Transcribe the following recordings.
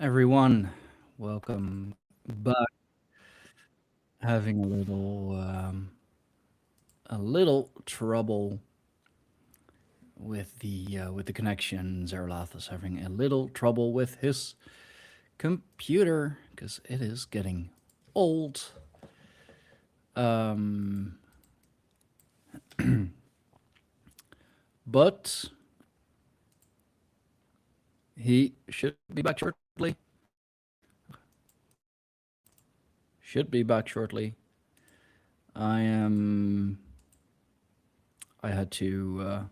everyone. Welcome back. Having a little trouble with the connection. Zerilath is having a little trouble with his computer because it is getting old. Um, but he should be back shortly. Should be back shortly. I am. I had to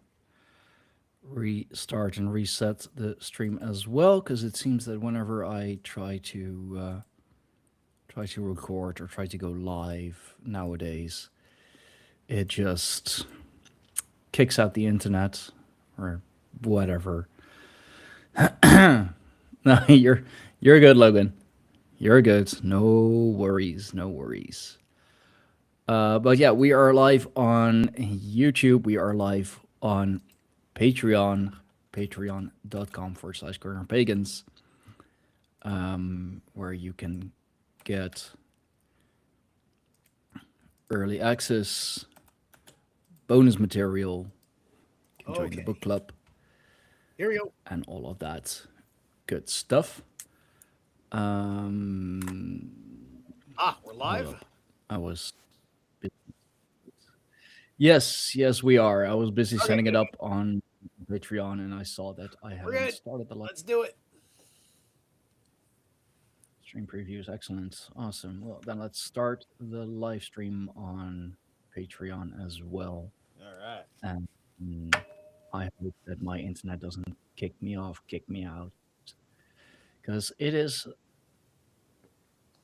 restart and reset the stream as well because it seems that whenever I try to record or try to go live nowadays, it just kicks out the internet or whatever. No, you're good, Logan. You're good. No worries. No worries. But yeah, we are live on YouTube. We are live on Patreon, patreon.com/pagans, where you can get early access, bonus material, join the book club, Here we go. and all of that good stuff. We're live. Hold up. I was yes, we are. I was busy setting it up on Patreon, and I saw that I hadn't started the live Let's do it. stream previews. Excellent, awesome. Well, then let's start the live stream on Patreon as well. All right. And I hope that my internet doesn't kick me off, kick me out, because it is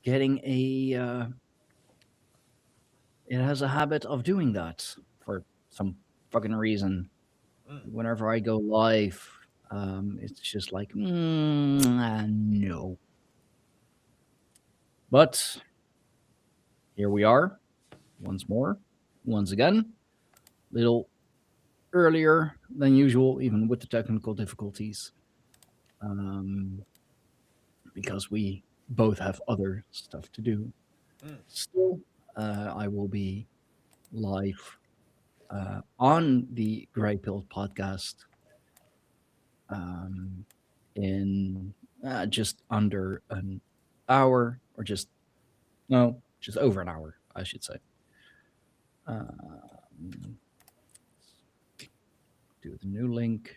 getting a. It has a habit of doing that for some fucking reason. Whenever I go live, it's just like, no. But here we are, once more, once again, little earlier than usual, even with the technical difficulties, because we both have other stuff to do. Still, I will be live on the Grey Pill podcast in just under an hour, or just over an hour, I should say. Do the new link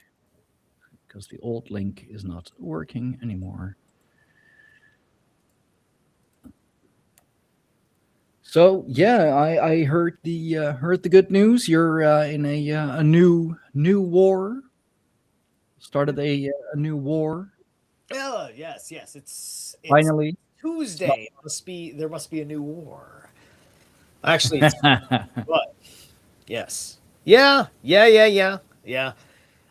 because the old link is not working anymore. So yeah, I heard the good news. You're in a new war. Started a new war. Oh, yes. It's Finally. Tuesday. There must be a new war. Actually, it's, but yes. Yeah.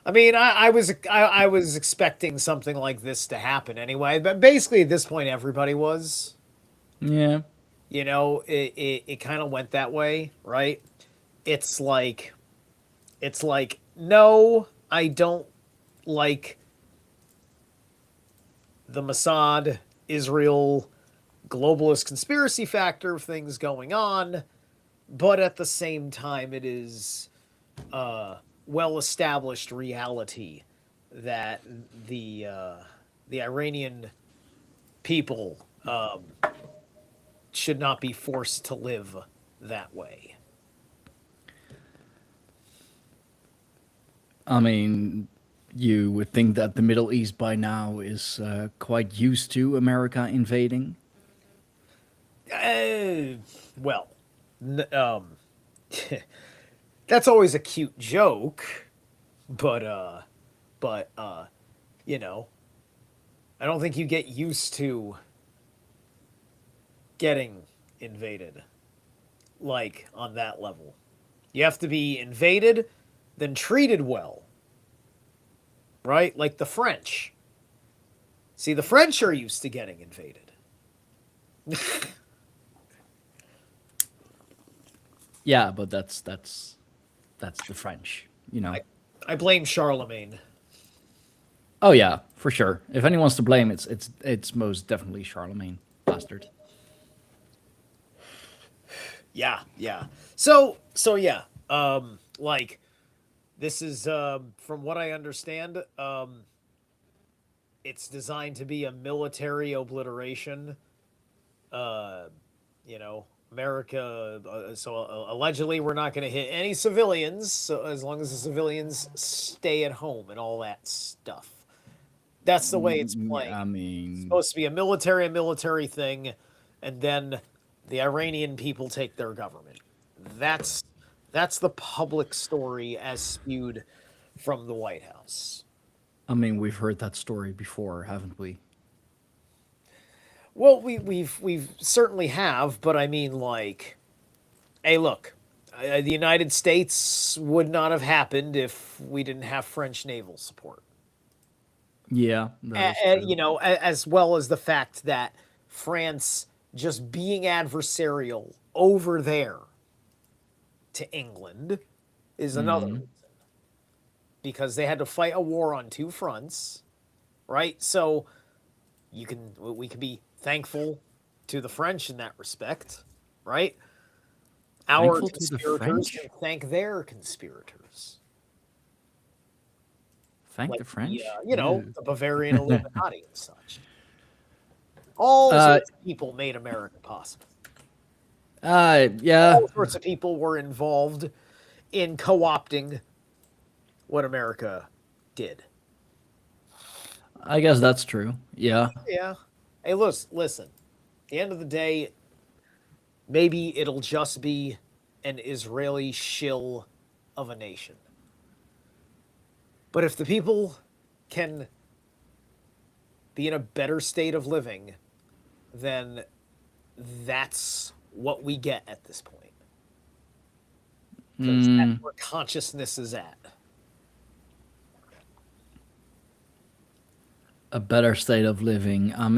I mean, I was expecting something like this to happen anyway, but basically at this point everybody was. Yeah. You know, it kind of went that way, right? It's like no, I don't like the Mossad, Israel, globalist conspiracy factor of things going on, but at the same time, it is well-established reality that the Iranian people should not be forced to live that way. I mean, you would think that the Middle East by now is quite used to America invading. Well, that's always a cute joke, but you know, I don't think you get used to getting invaded, like on that level. You have to be invaded, then treated well, right? Like the French. See, the French are used to getting invaded. Yeah, but that's the French, you know. I blame Charlemagne. Oh yeah, for sure. If anyone's to blame, it's most definitely Charlemagne, bastard. Yeah, yeah. So yeah. Like this is from what I understand, it's designed to be a military obliteration. Uh, you know, America. Allegedly, we're not going to hit any civilians. So as long as the civilians stay at home and all that stuff. That's the way it's playing. I It's mean, supposed to be a military thing, and then the Iranian people take their government. That's that's the public story as spewed from the White House. we've heard that story before, haven't we? Well, we've certainly have, but I mean, like, hey, look, the United States would not have happened if we didn't have French naval support. Yeah, that is true. You know, as well as the fact that France just being adversarial over there to England is another reason because they had to fight a war on two fronts, right? So we can be thankful to the French in that respect, right? Our Thankful to the conspirators can French. thank their conspirators, Thank like the French. Ew. the Bavarian Illuminati and such. All Uh, sorts of people made America possible. yeah. All sorts of people were involved in co-opting what America did. I guess that's true. Yeah. Yeah. Hey, listen. At the end of the day, maybe it'll just be an Israeli shill of a nation. But if the people can be in a better state of living, then that's what we get at this point. Because that's where consciousness is at. A better state of living. I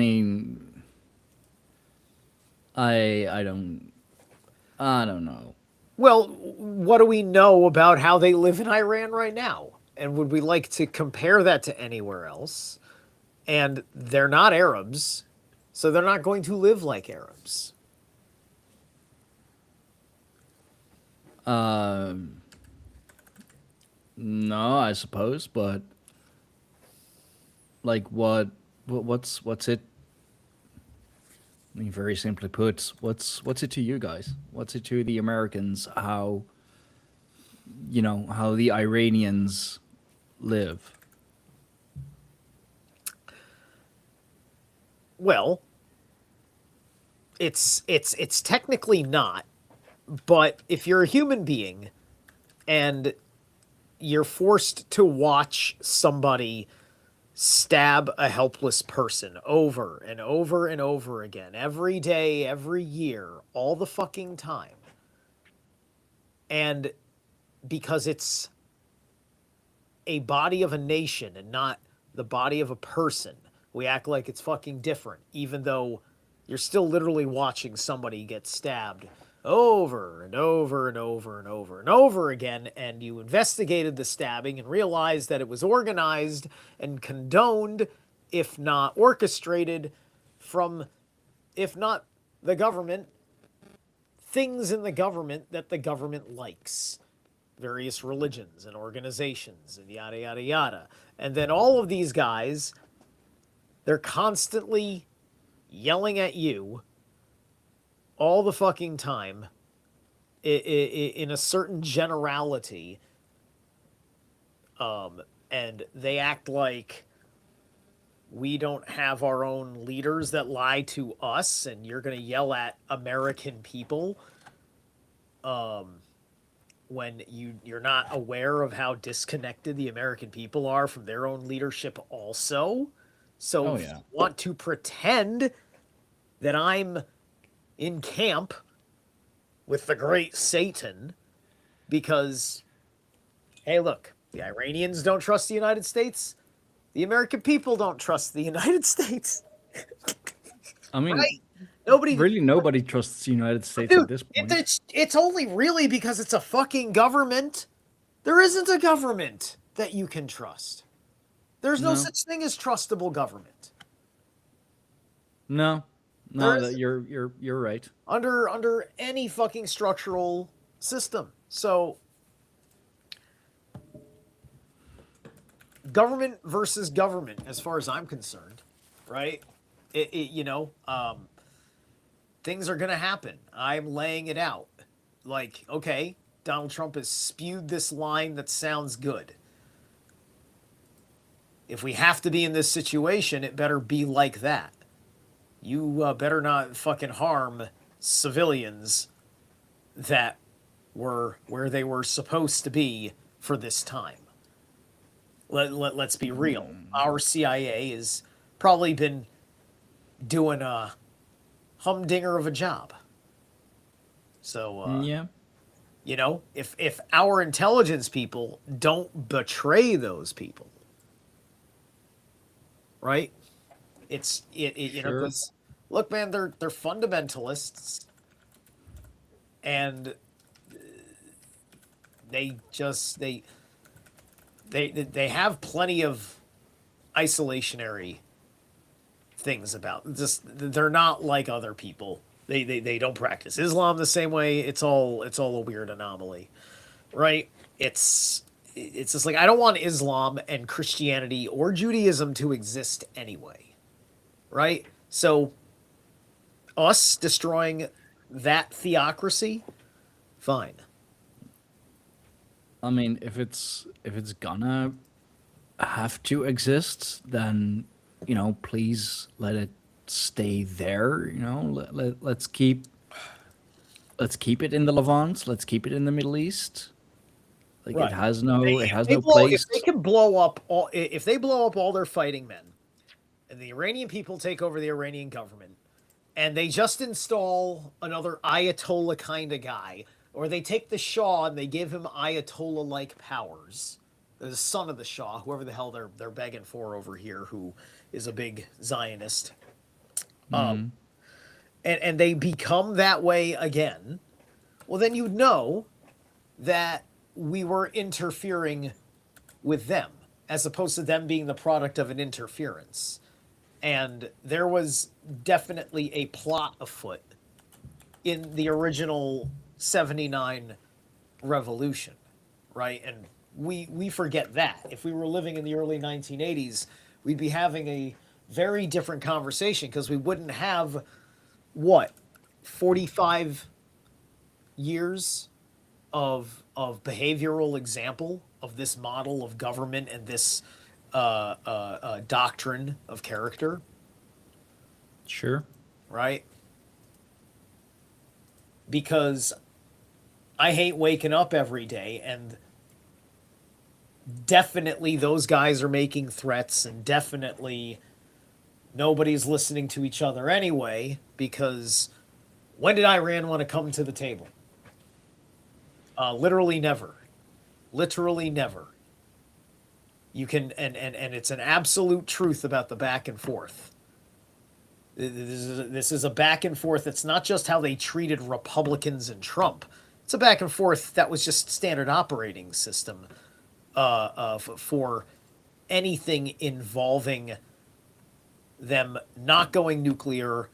don't know. Well, what do we know about how they live in Iran right now? And would we like to compare that to anywhere else? And they're not Arabs, so they're not going to live like Arabs. No, I suppose, but like what's it? Very simply put, what's it to you guys? What's it to the Americans? How how the Iranians live? Well, it's technically not, but if you're a human being and you're forced to watch somebody stab a helpless person over and over and over again, every day, every year, all the fucking time. And because it's a body of a nation and not the body of a person, we act like it's fucking different, even though you're still literally watching somebody get stabbed over and over and over and over and over again, and you investigated the stabbing and realized that it was organized and condoned, if not orchestrated, from, if not the government, things in the government that the government likes. Various religions and organizations and yada, yada, yada. And then all of these guys, they're constantly yelling at you all the fucking time in a certain generality. And they act like we don't have our own leaders that lie to us and you're going to yell at American people when you're not aware of how disconnected the American people are from their own leadership also. So Oh if yeah. you want to pretend that I'm in camp with the great Satan because, hey, look, the Iranians don't trust the United States. The American people don't trust the United States. I mean, Right? Nobody, really, nobody trusts the United States at dude. this point. It's only really because it's a fucking government. There isn't a government that you can trust. There's no No, such thing as trustable government. no, There no. That isn't you're right. under any fucking structural system. So government versus government, as far as I'm concerned, right? Things are gonna happen. I'm laying it out. Like, okay, Donald Trump has spewed this line that sounds good. If we have to be in this situation, it better be like that. You better not fucking harm civilians that were where they were supposed to be for this time. Let's be real. Our CIA has probably been doing a humdinger of a job. So, Yeah, if our intelligence people don't betray those people, right? sure. Because look, man, they're fundamentalists, and they just they have plenty of isolationary things about just they're not like other people. They don't practice Islam the same way. It's all a weird anomaly, right? It's just like I don't want Islam and Christianity or Judaism to exist anyway, right? So us destroying that theocracy, fine. I mean, if it's gonna have to exist, then please let it stay there. Let's keep it in the Levant. Let's keep it in the Middle East. Like Right. it has They no blow if they place. can blow up all if they blow up all their fighting men, and the Iranian people take over the Iranian government, and they just install another Ayatollah kind of guy, or they take the Shah and they give him Ayatollah like powers, the son of the Shah, whoever the hell they're begging for over here, who is a big Zionist, and they become that way again. Well, then you know that we were interfering with them as opposed to them being the product of an interference. And there was definitely a plot afoot in the original 79 revolution, right? And we forget that. If we were living in the early 1980s, we'd be having a very different conversation because we wouldn't have what 45 years of behavioral example of this model of government and this doctrine of character, Sure. right? Because I hate waking up every day and definitely those guys are making threats and definitely nobody's listening to each other anyway because when did Iran want to come to the table? Literally never. Literally never. You can and it's an absolute truth about the back and forth. This is a back and forth. It's not just how they treated Republicans and Trump. It's a back and forth that was just standard operating system for anything involving them not going nuclear,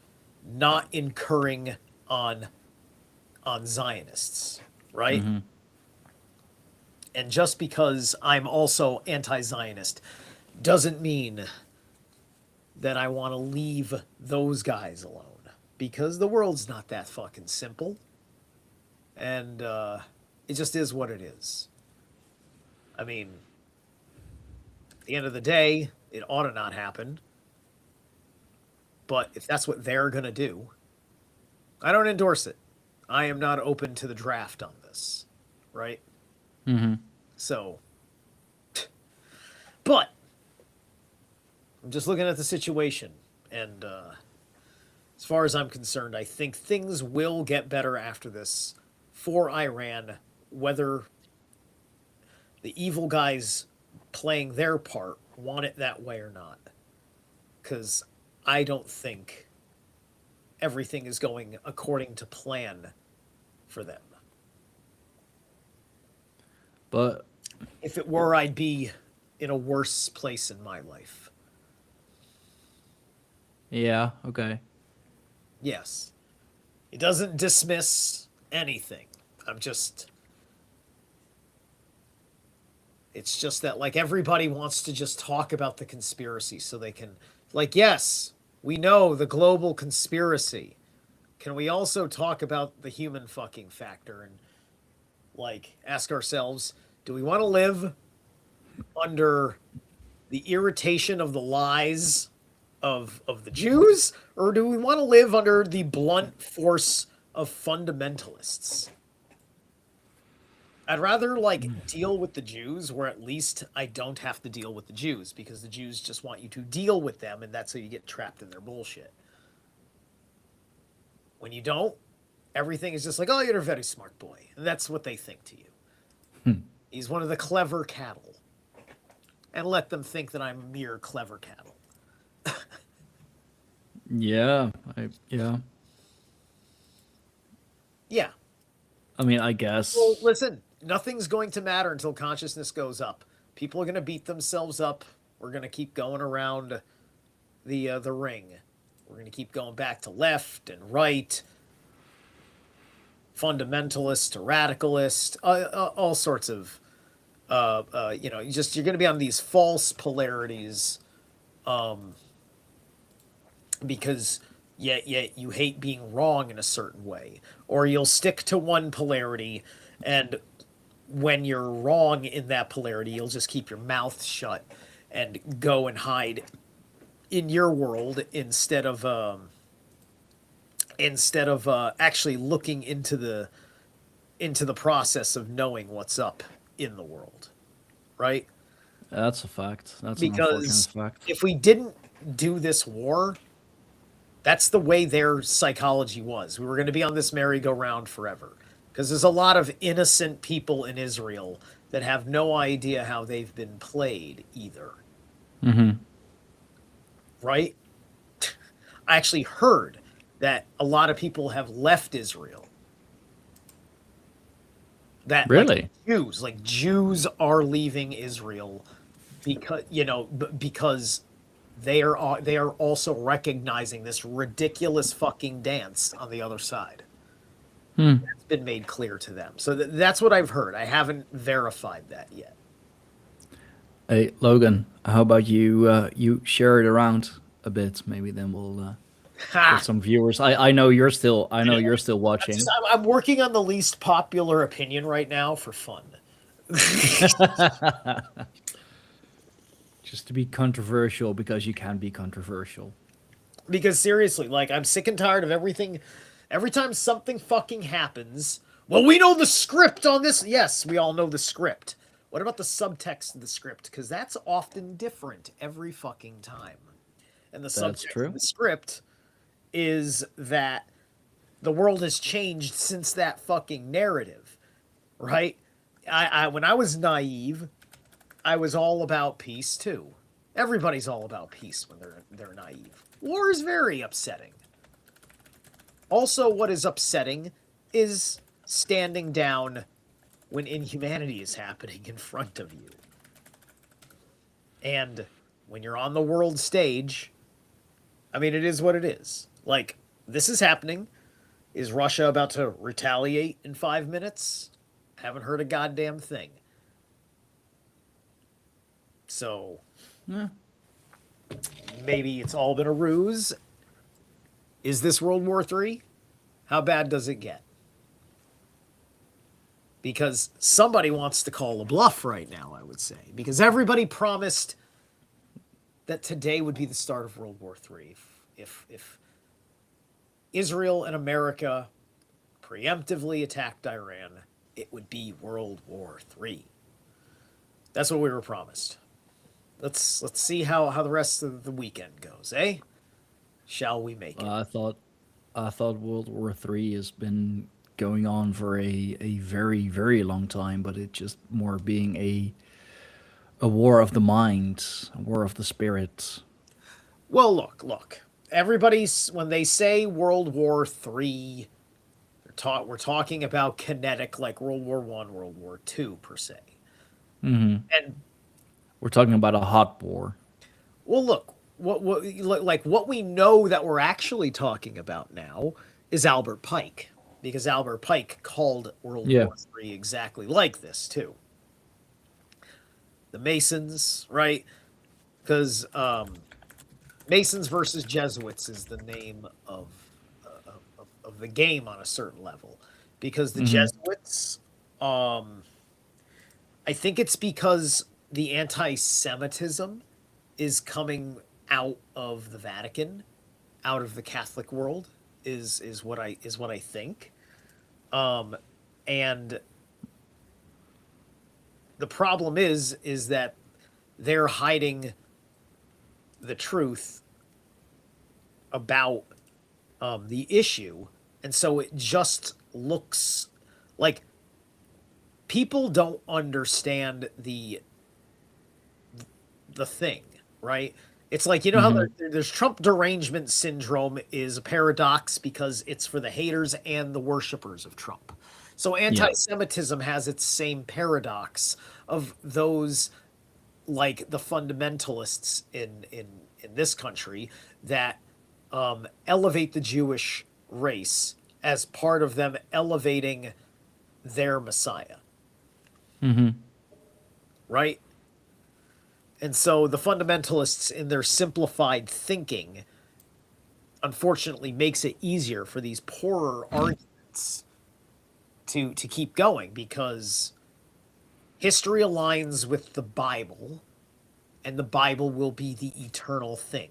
not incurring on Zionists, right? And just because I'm also anti-Zionist doesn't mean that I want to leave those guys alone because the world's not that fucking simple. And it just is what it is. I mean, at the end of the day, it ought to not happen. But if that's what they're going to do, I don't endorse it. I am not open to the draft on this, right? So, but I'm just looking at the situation, and as far as I'm concerned, I think things will get better after this for Iran, whether the evil guys playing their part want it that way or not. Because I don't think everything is going according to plan for them. But If it were, I'd be in a worse place in my life. Yeah. Okay. Yes. It doesn't dismiss anything. I'm just It's just that like everybody wants to just talk about the conspiracy so they can like yes, we know the global conspiracy. Can we also talk about the human fucking factor and like ask ourselves, do we want to live under the irritation of the lies of the Jews, or do we want to live under the blunt force of fundamentalists? I'd rather like deal with the Jews where at least I don't have to deal with the Jews because the Jews just want you to deal with them and that's how you get trapped in their bullshit. When you don't, everything is just like, oh, you're a very smart boy. And that's what they think to you. He's one of the clever cattle. And let them think that I'm mere clever cattle. Yeah. Yeah. Yeah. I mean, I guess. Well, listen, nothing's going to matter until consciousness goes up. People are going to beat themselves up. We're going to keep going around the ring. We're going to keep going back to left and right, fundamentalist to radicalist, all sorts of, you're going to be on these false polarities, because yet you hate being wrong in a certain way, or you'll stick to one polarity, and when you're wrong in that polarity, you'll just keep your mouth shut and go and hide in your world instead of actually looking into the process of knowing what's up in the world, right? That's a fact. That's an unfortunate Because fact. if we didn't do this war, that's the way their psychology was. We were going to be on this merry-go-round forever. Because there's a lot of innocent people in Israel that have no idea how they've been played either. Mm-hmm. Right? I actually heard that a lot of people have left Israel. That Really? like Jews are leaving Israel because they are also recognizing this ridiculous fucking dance on the other side. That's been made clear to them. So that's what I've heard. I haven't verified that yet. Hey, Logan, how about you share it around a bit? Maybe then we'll get some viewers. I know you're still watching. I'm working on the least popular opinion right now for fun. Just to be controversial because you can be controversial. Because seriously, like I'm sick and tired of everything. Every time something fucking happens, well, we know the script on this. Yes, we all know the script. What about the subtext of the script? Because that's often different every fucking time. And the That's subtext true. of the script is that the world has changed since that fucking narrative, right? I when I was naive, I was all about peace too. Everybody's all about peace when they're naive. War is very upsetting. Also, what is upsetting is standing down when inhumanity is happening in front of you. And when you're on the world stage, I mean, it is what it is. Like, this is happening. Is Russia about to retaliate in 5 minutes? Haven't heard a goddamn thing. So, Yeah. maybe it's all been a ruse. Is this World War III? How bad does it get? Because somebody wants to call a bluff right now, I would say. Because everybody promised that today would be the start of World War III. If Israel and America preemptively attacked Iran, it would be World War III. That's what we were promised. Let's see how the rest of the weekend goes, eh? Shall we make it? I thought World War III has been going on for a very, very long time, but it just more being a war of the mind, a war of the spirit. Well, look. Everybody's when they say World War III, we're talking about kinetic, like World War I, World War II per se. And We're talking about a hot war. Well, look, what we know that we're actually talking about now is Albert Pike, because Albert Pike called World Yeah. War III exactly like this too. The Masons, right? Because Masons versus Jesuits is the name of the game on a certain level, because the Mm-hmm. Jesuits, um, I think it's because the anti-Semitism is coming out of the Vatican, out of the Catholic world, is what I think. And the problem is that they're hiding the truth about the issue, and so it just looks like people don't understand the thing, right? It's like, you know how Mm-hmm. there's Trump derangement syndrome is a paradox because it's for the haters and the worshipers of Trump. So Yeah. anti-Semitism has its same paradox of those, like the fundamentalists in this country, that elevate the Jewish race as part of them elevating their Messiah, Mm-hmm. right? And so the fundamentalists, in their simplified thinking, unfortunately makes it easier for these poorer arguments to keep going, because history aligns with the Bible, and the Bible will be the eternal thing.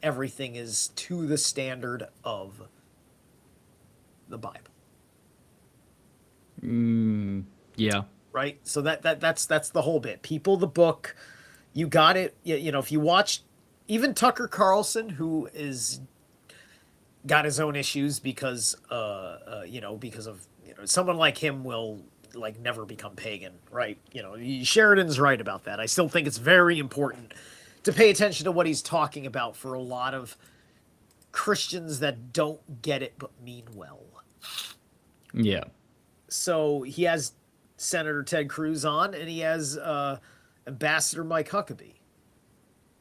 Everything is to the standard of the Bible, Yeah. right? So that's the whole bit. People, the book, you got it. You know, if you watch even Tucker Carlson, who is got his own issues because because of, someone like him will like never become pagan, right? Sheridan's right about that. I still think it's very important to pay attention to what he's talking about for a lot of Christians that don't get it but mean well. Yeah. So he has Senator Ted Cruz on, and he has Ambassador Mike Huckabee.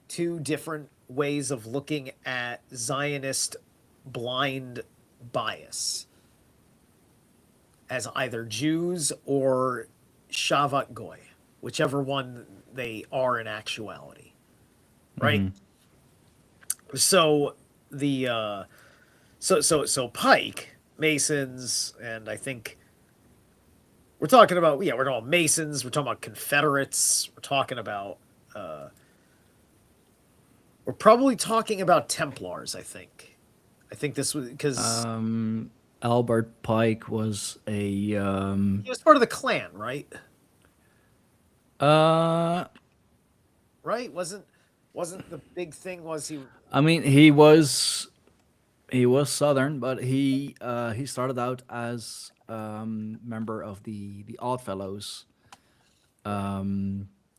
Two different ways of looking at Zionist blind bias as either Jews or Shavat Goy, whichever one they are in actuality, right? Mm-hmm. So the so Pike, Masons, and I think we're talking about Masons, we're talking about Confederates, we're probably talking about Templars. I think this was because Albert Pike was a he was part of the Klan, right? uh Right? Wasn't the big thing was he? I mean he was southern, but he started out as member of the Oddfellows.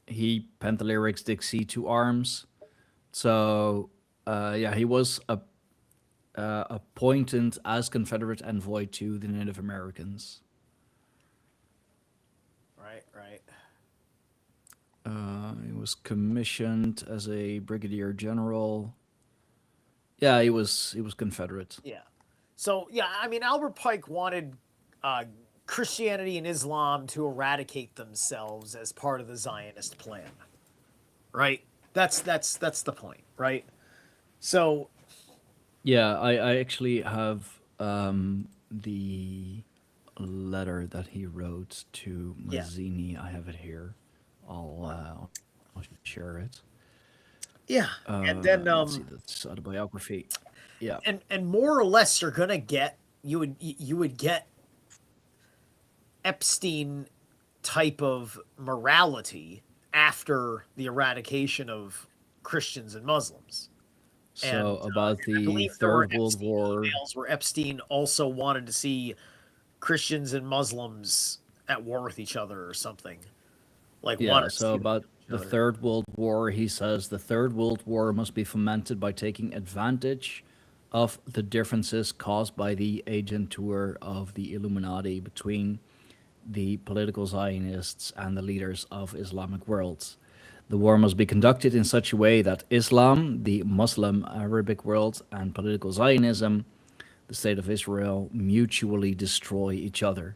He penned the lyrics Dixie to Arms. So yeah, he was appointed as Confederate envoy to the Native Americans. Right, right. He was commissioned as a brigadier general. Yeah, he was Confederate. Yeah. So yeah, I mean Albert Pike wanted uh, Christianity and Islam to eradicate themselves as part of the Zionist plan, right? That's the point, right? So Yeah, I actually have the letter that he wrote to yeah, Mazzini. I have it here. I'll share it. yeah, and then Let's see, that's autobiography. Yeah. and more or less you're gonna get you would get Epstein type of morality after the eradication of Christians and Muslims. So about And I the believe there were Third World Epstein War. emails where Epstein also wanted to see Christians and Muslims at war with each other or something. Like Yeah, wanted to so see them about kill each the other. Third World War, he says the Third World War must be fomented by taking advantage of the differences caused by the agentur of the Illuminati between the political Zionists and the leaders of Islamic worlds. The war must be conducted in such a way that Islam, the Muslim Arabic world, and political Zionism, the state of Israel, mutually destroy each other.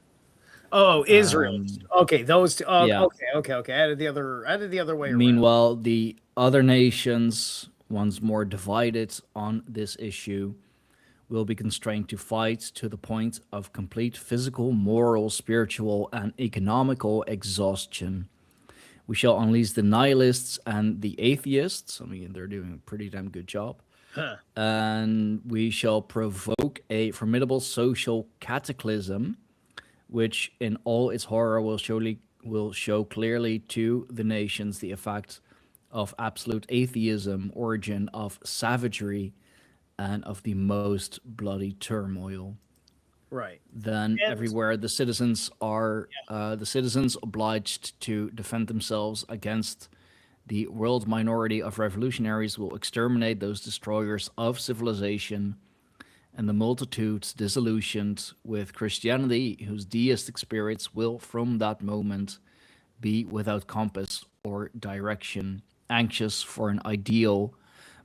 Oh, Israel. Okay, those two. Yeah. Okay. I did the other way around. Meanwhile, the other nations, once more divided on this issue, will be constrained to fight to the point of complete physical, moral, spiritual, and economical exhaustion. We shall unleash the nihilists and the atheists. I mean, they're doing a pretty damn good job. Huh. And we shall provoke a formidable social cataclysm, which in all its horror will show clearly to the nations the effect of absolute atheism, origin of savagery, and of the most bloody turmoil. Right. Then And everywhere the citizens obliged to defend themselves against the world minority of revolutionaries will exterminate those destroyers of civilization, and the multitudes disillusioned with Christianity, whose deistic spirits will from that moment be without compass or direction, anxious for an ideal,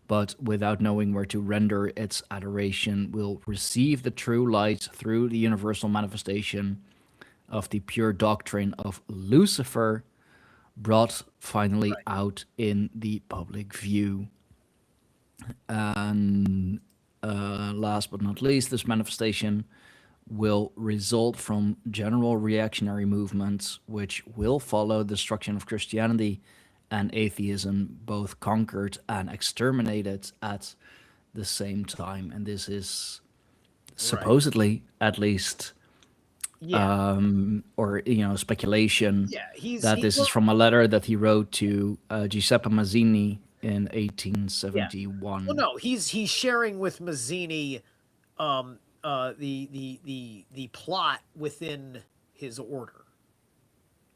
but without knowing where to render its adoration, will receive the true light through the universal manifestation of the pure doctrine of Lucifer, brought finally out in the public view. And last but not least, this manifestation will result from general reactionary movements which will follow the destruction of Christianity and atheism, both conquered and exterminated at the same time. And this is right. supposedly, at least, Yeah. or speculation, Yeah. He's that he. this is Well, from a letter that he wrote to Giuseppe Mazzini in yeah. Well, 1871. no. He's sharing with Mazzini, the plot within his order.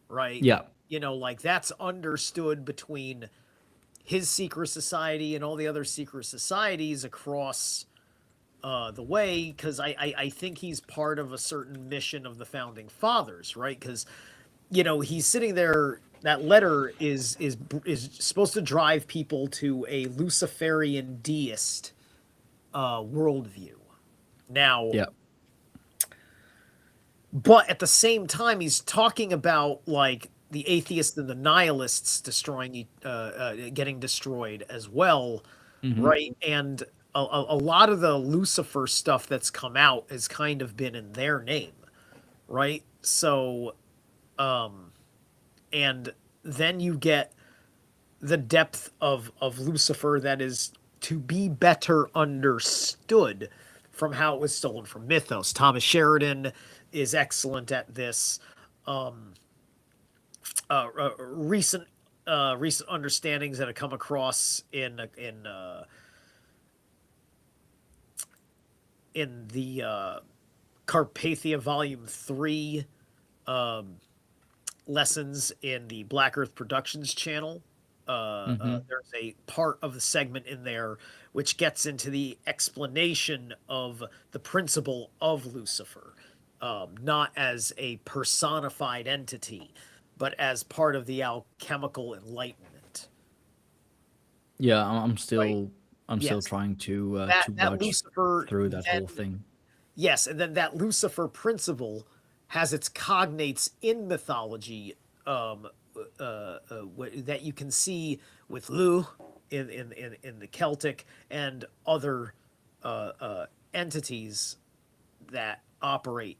Right. Yeah, Like that's understood between his secret society and all the other secret societies across the way, because I think he's part of a certain mission of the founding fathers, right? Because he's sitting there. That letter is supposed to drive people to a Luciferian deist worldview. Now, yeah, but at the same time, he's talking about like the atheists and the nihilists getting destroyed as well, right? And a lot of the Lucifer stuff that's come out has kind of been in their name, right? So, and then you get the depth of Lucifer that is to be better understood from how it was stolen from mythos. Thomas Sheridan is excellent at this. Recent recent understandings that have come across in the Carpathia Volume 3 lessons in the Black Earth Productions channel. There's a part of the segment in there which gets into the explanation of the principle of Lucifer, not as a personified entity, but as part of the alchemical enlightenment. yeah. Right? I'm still Yes, trying that to that watch Lucifer through that then whole thing. yes, and then that Lucifer principle has its cognates in mythology, um, that you can see with Lu in the Celtic and other entities that operate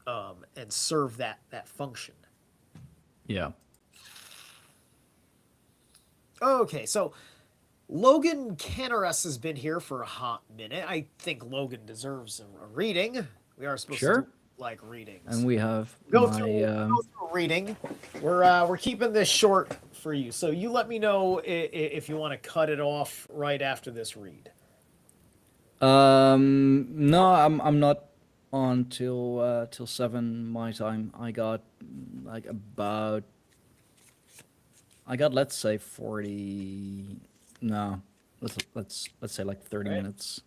and serve that function. Yeah, Okay, so Logan Canaris has been here for a hot minute. I think Logan deserves a reading. We are supposed to do sure. like And readings. we have Go my through go through a reading. We're keeping this short for you, so you let me know if you want to cut it off right after this read. no, I'm not on till 7 my time. I got like about I got, let's say, 40. No, let's say like 30 Right? minutes.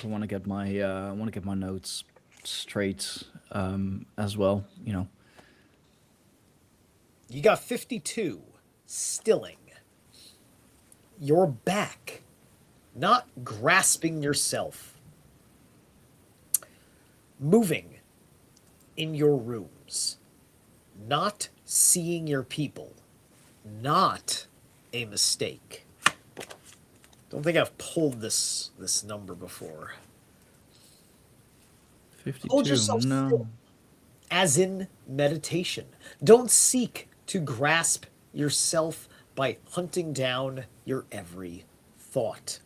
I want to get my notes straight, as well. You got 52. Stilling. You're back. Not grasping yourself. Moving in your rooms. Not seeing your people. Not a mistake. Don't think I've pulled this number before. Hold 52. yourself still, No. as in meditation. Don't seek to grasp yourself by hunting down your every thought.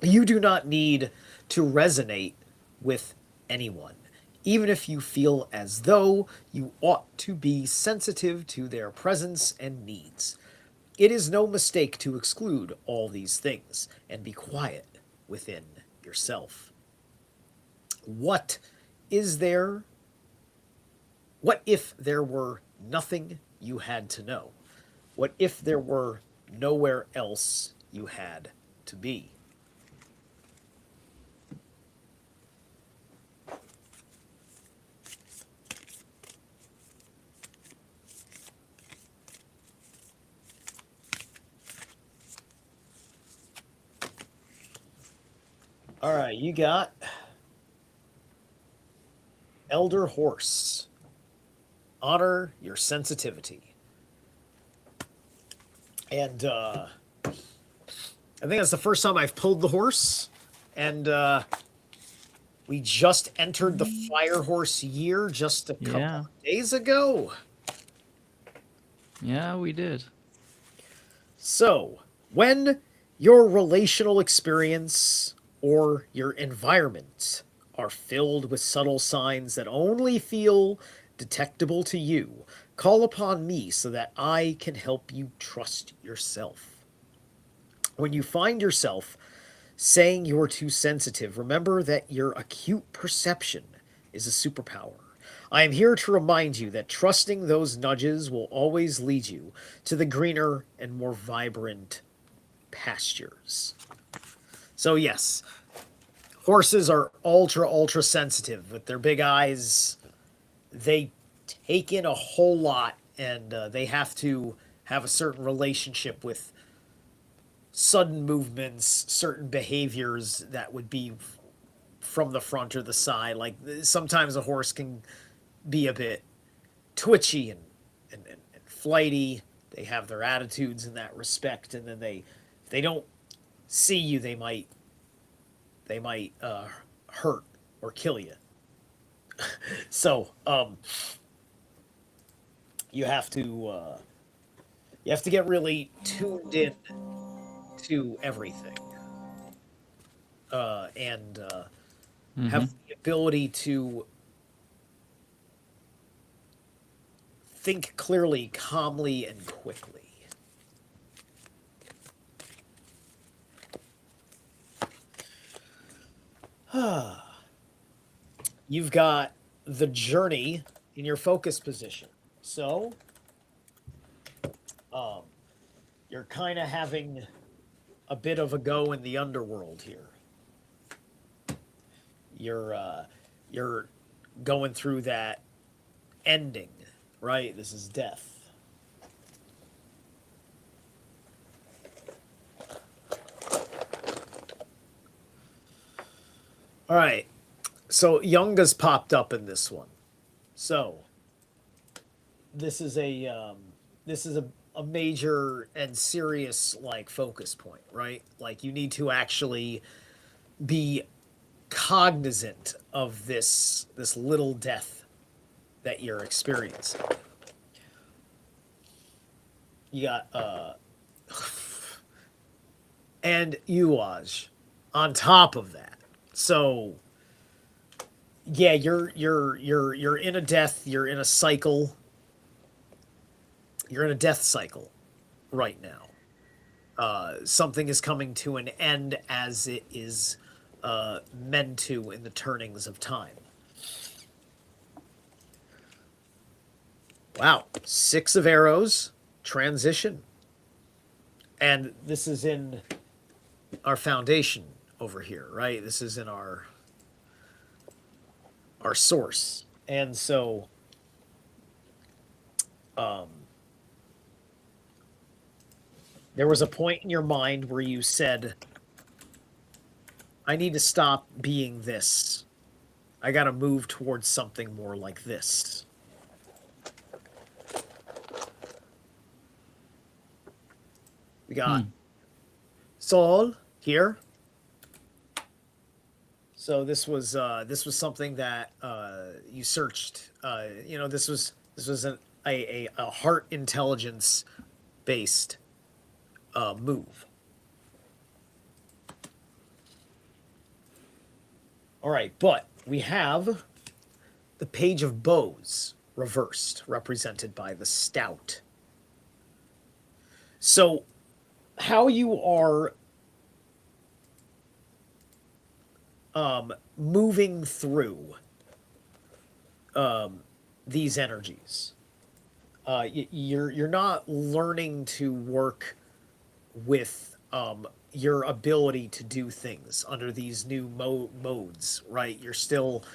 You do not need to resonate with anyone, even if you feel as though you ought to be sensitive to their presence and needs. It is no mistake to exclude all these things and be quiet within yourself. What is there? What if there were nothing you had to know? What if there were nowhere else you had to be? All right, you got Elder Horse. Honor your sensitivity. And I think that's the first time I've pulled the horse. And we just entered the Fire Horse year just a couple Yeah. of days ago. Yeah, we did. So, when your relational experience or your environment are filled with subtle signs that only feel detectable to you, call upon me so that I can help you trust yourself. When you find yourself saying you're too sensitive, remember that your acute perception is a superpower. I am here to remind you that trusting those nudges will always lead you to the greener and more vibrant pastures. So, yes, horses are ultra sensitive with their big eyes. They take in a whole lot, and they have to have a certain relationship with sudden movements, certain behaviors that would be from the front or the side. Like sometimes a horse can be a bit twitchy and flighty. They have their attitudes in that respect, and then if they don't see you, they might hurt or kill you. So you have to get really tuned in to everything, and have the ability to think clearly, calmly, and quickly. You've got the journey in your focus position. So, you're kind of having a bit of a go in the underworld here. You're going through that ending, right? This is death. All right. So Yunga's popped up in this one. So this is a major and serious like focus point, right? Like you need to actually be cognizant of this little death that you're experiencing. You got and Uaj on top of that. So yeah, you're in a death, you're in a cycle. You're in a death cycle right now. Something is coming to an end as it is meant to in the turnings of time. Wow, 6 of arrows, transition. And this is in our foundation over here, right? This is in our source. And so There was a point in your mind where you said, I need to stop being this. I got to move towards something more like this. We got Sol here. So this was something that you searched. This was a heart intelligence based move. All right, but we have the Page of Bows reversed, represented by the Stout. So, how you are moving through these energies, you're not learning to work with your ability to do things under these new modes, right? You're still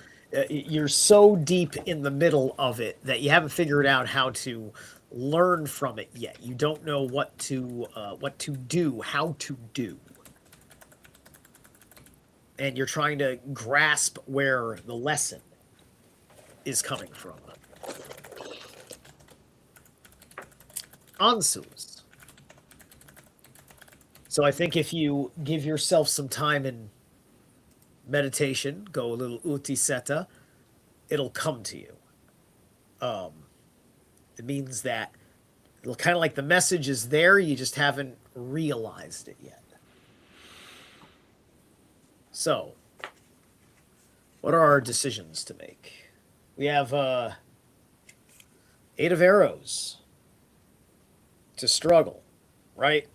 you're so deep in the middle of it that you haven't figured out how to learn from it yet. You don't know what to do, how to do. And you're trying to grasp where the lesson is coming from. Ansus. So I think if you give yourself some time in meditation, go a little utiseta, it'll come to you. It means that it'll kind of like the message is there, you just haven't realized it yet. So, what are our decisions to make? We have 8 of arrows to struggle, right?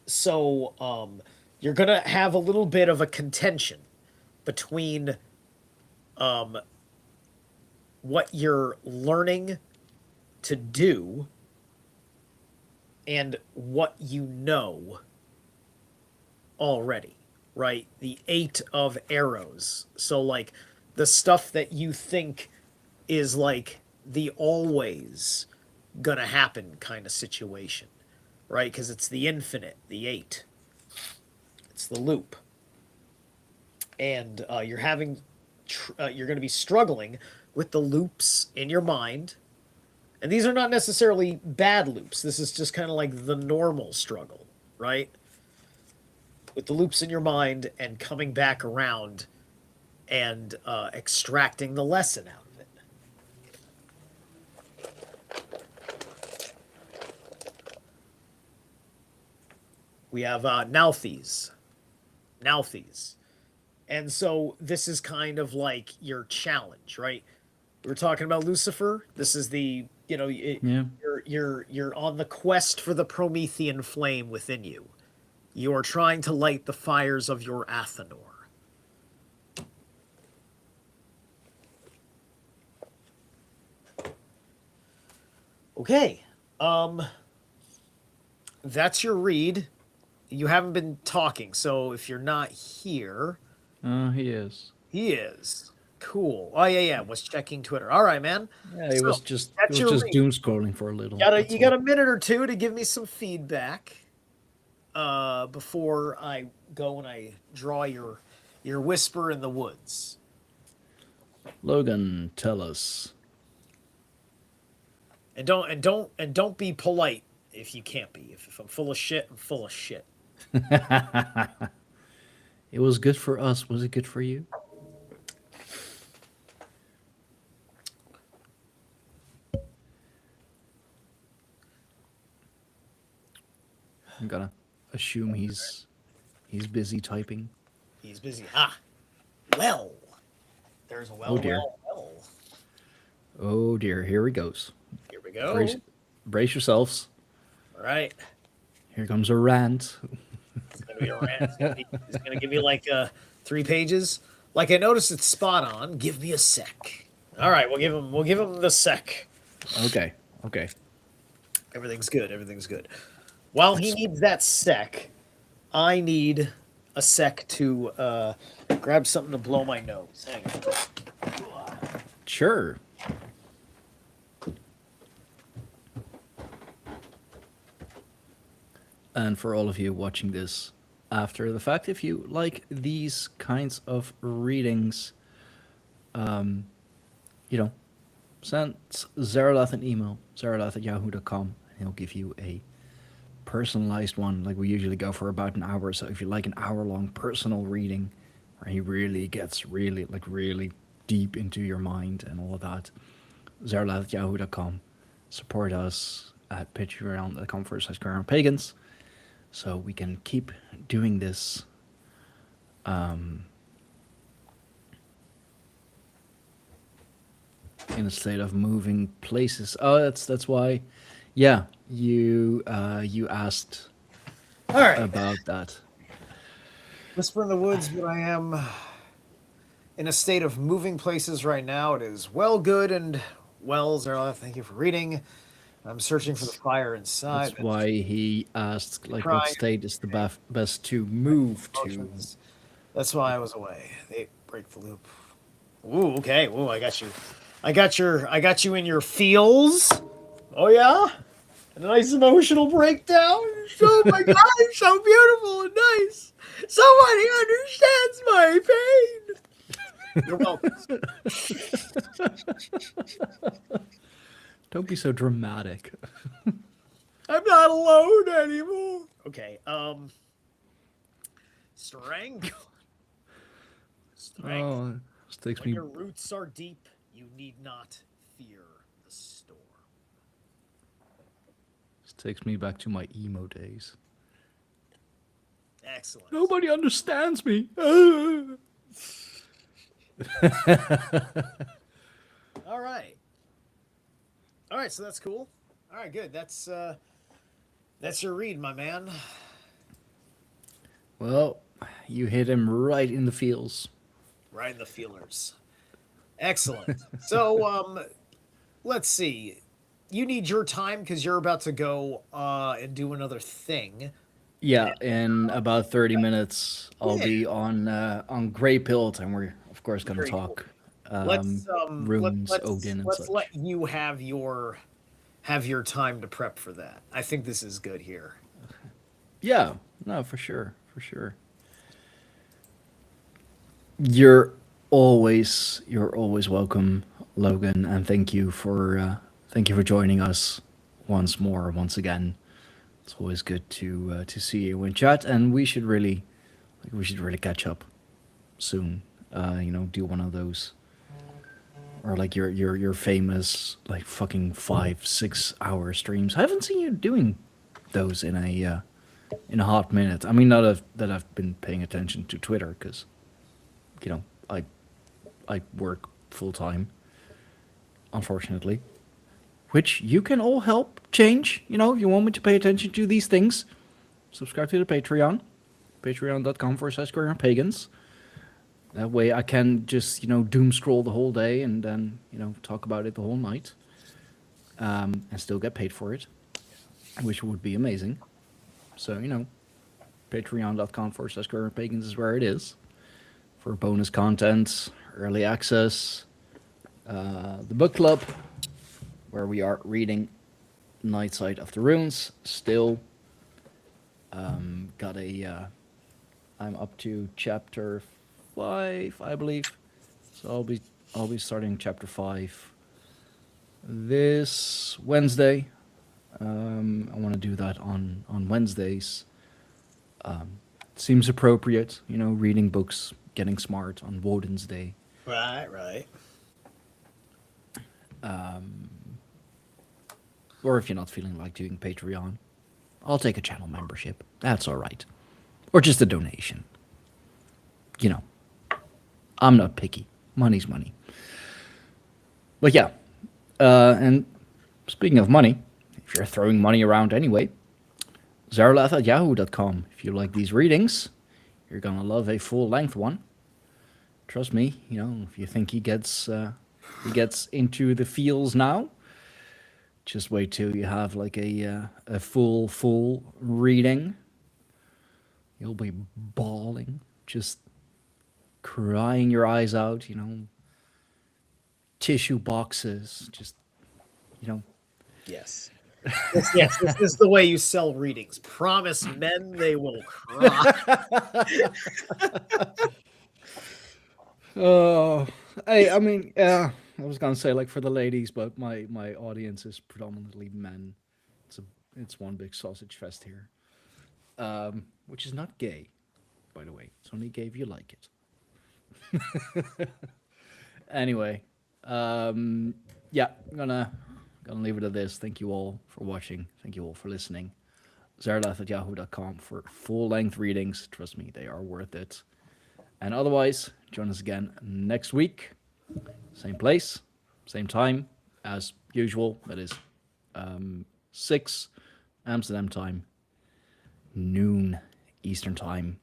So you're going to have a little bit of a contention between what you're learning to do and what you know already, right? The 8 of arrows. So like the stuff that you think is like the always gonna happen kind of situation, right? Because it's the infinite, the 8. It's the loop. And you're going to be struggling with the loops in your mind. And these are not necessarily bad loops. This is just kind of like the normal struggle, right? With the loops in your mind and coming back around and extracting the lesson out of it. We have Nauthies. And so this is kind of like your challenge, right? We were talking about Lucifer. This is the, you're on the quest for the Promethean flame within you. You are trying to light the fires of your Athanor. Okay. That's your read. You haven't been talking, so if you're not here... He is. He is. Cool. Oh, yeah. Was checking Twitter. All right, man. Yeah, it was just doom scrolling for a little. You got a minute or two to give me some feedback before I go and I draw your whisper in the woods. Logan, tell us. And don't be polite if you can't be. If I'm full of shit, I'm full of shit. It was good for us. Was it good for you? I'm gonna assume he's busy typing. He's busy. Well. There's a well, oh dear. well. Oh dear, here he goes. Here we go. Brace yourselves. All right. Here comes a rant. It's gonna be a rant. It's gonna give me like 3 pages. Like I noticed it's spot on. Give me a sec. All right, we'll give him the sec. Okay. Everything's good. While he needs that sec, I need a sec to grab something to blow my nose. Hang on. Sure. And for all of you watching this after the fact, if you like these kinds of readings, you know, send Zerilath an email, zerilath@yahoo.com, and he'll give you a personalized one. Like we usually go for about an hour. So if you like an hour-long personal reading, where he really gets really deep into your mind and all of that, zerilath@yahoo.com. Support us at patreon.com/pagans, so we can keep doing this. In a state of moving places. Oh, that's why. Yeah, you asked All right. about that. Whisper in the woods, but I am in a state of moving places right now. It is well, good, and well, Zerla. Thank you for reading. I'm searching for the That's fire inside. that's why he asked like what Crying state is the best to move to. emotions. That's why I was away. They break the loop. Ooh, okay. Ooh, I got you. I got you in your feels. Oh yeah? A nice emotional breakdown. Oh my god, it's so beautiful and nice. Somebody understands my pain. You're welcome. Don't be so dramatic. I'm not alone anymore. Okay, strength. Strength. Oh, this takes When me your roots are deep, you need not fear the storm. back to my emo days. Excellent. Nobody understands me. All right. All right, so that's cool. All right, good. That's your read, my man. Well, you hit him right in the feels. Right in the feelers. Excellent. So, let's see. You need your time because you're about to go and do another thing. Yeah, in about 30 minutes, I'll Yeah. be on Grey Pilt, and we're of course going to Very cool. talk Let's runes, Odin, and let's let such. you have your time to prep for that. I think this is good here. Yeah, no, for sure, for sure. You're always welcome, Logan, and thank you for joining us once more, once again. It's always good to see you in chat, and we should really catch up soon. Do one of those, or like your famous like fucking 5-6 hour streams. I haven't seen you doing those in a hot minute. I mean, not that I've been paying attention to Twitter because you know I work full time, unfortunately. Which you can all help change. If you want me to pay attention to these things, subscribe to the Patreon, patreon.com/pagans. That way I can just, doom scroll the whole day and then, talk about it the whole night, and still get paid for it, which would be amazing. So, patreon.com/pagans is where it is for bonus content, early access, the book club, where we are reading Night Side of the Runes still. Got I'm up to chapter 5, I believe. So I'll be starting chapter 5 this Wednesday. I want to do that on Wednesdays. Seems appropriate, reading books, getting smart on Woden's Day. Right, right. Or if you're not feeling like doing Patreon, I'll take a channel membership. That's all right. Or just a donation. You know, I'm not picky. Money's money. But yeah, and speaking of money, if you're throwing money around anyway, Zerilath@yahoo.com. If you like these readings, you're gonna love a full-length one. Trust me, if you think he gets into the feels now, just wait till you have like a full reading. You'll be bawling, just crying your eyes out, tissue boxes, just, you know, Yes. Yes, this is the way you sell readings. Promise men they will cry. Oh, I mean, I was gonna say like for the ladies, but my audience is predominantly men. It's a it's one big sausage fest here, which is not gay, by the way. It's only gay if you like it. Anyway, yeah, I'm gonna leave it at this. Thank you all for watching. Thank you all for listening. Zerilath at yahoo.com for full length readings. Trust me, they are worth it. And otherwise, join us again next week. Same place, same time as usual. That is 6 Amsterdam time, noon Eastern time.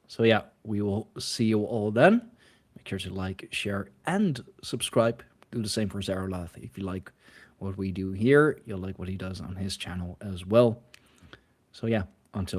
So, yeah, we will see you all then. Make sure to like, share, and subscribe. Do the same for Zerilath. If you like what we do here, you'll like what he does on his channel as well. So, yeah, until